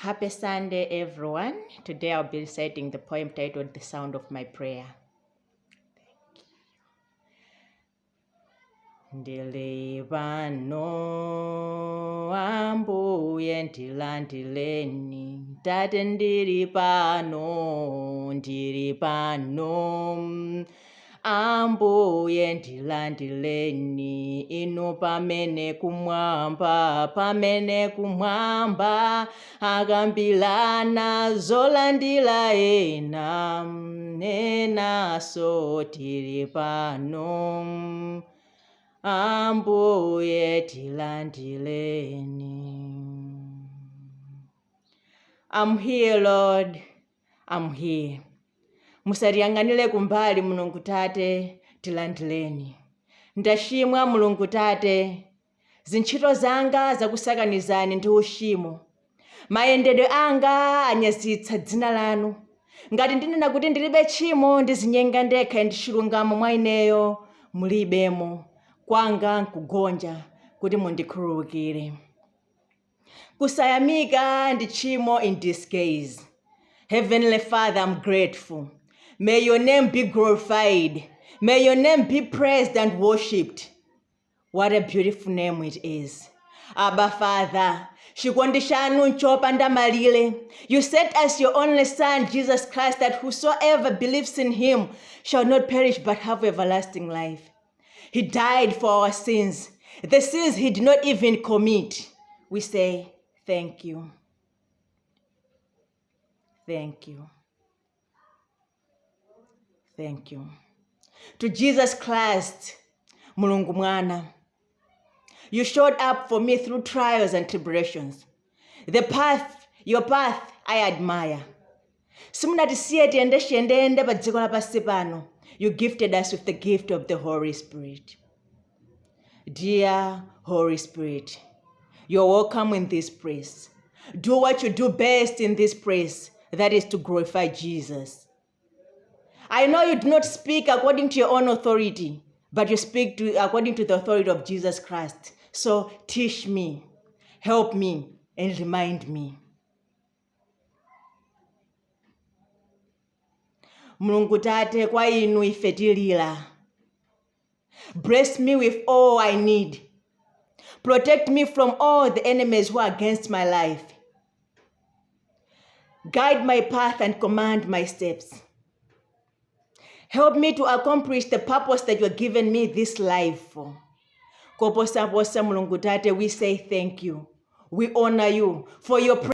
Happy Sunday, everyone. Today I'll be reciting the poem titled The Sound of My Prayer. Ndili pano Ambuye ndilandileni, Tate ndili pano Ambuye ndilandileni, inu pamene kumwamba akambirana zolandira enaso tili pano. Ambuye tilandileni. I'm here, Lord. I'm here. Musatiyang'anire kumbali, Mulungu Tate, tilandileni. Ndachimwa, Mulungu Tate, zintchito zanga zakusakanizani ndi uchimo. Mayendedwe anga anyazitsa dzina lanu. Ngati ndinena kuti ndilibe tchimo, ndizinyenga ndekha, ndi chilungamo mwa ineyo mulibemo. Kwanga nkugonja kuti mundikhululukire. Kusayamika ndi tchimo in this case. Heavenly Father, I'm grateful. May your name be glorified. May your name be praised and worshipped. What a beautiful name it is. Abba Father, chikondi chanu nchopanda malire. You sent us your only Son, Jesus Christ, that whosoever believes in him shall not perish but have everlasting life. He died for our sins, the sins he did not even commit. We say, thank you. Thank you. Thank you. To Jesus Christ, Mulungu Mwana, you showed up for me through trials and tribulations. Your path, I admire. Simunatisiye tiyendende pa dziko lapansi pano. You gifted us with the gift of the Holy Spirit. Dear Holy Spirit, you're welcome in this place. Do what you do best in this place, that is to glorify Jesus. I know you do not speak according to your own authority, but you speak according to the authority of Jesus Christ. So teach me, help me, and remind me. Mulungu Tate, kwa inu ife tilira. Bless me with all I need. Protect me from all the enemies who are against my life. Guide my path and command my steps. Help me to accomplish the purpose that you have given me this life for. Koposa Mulungu Tate, we say thank you. We honor you for your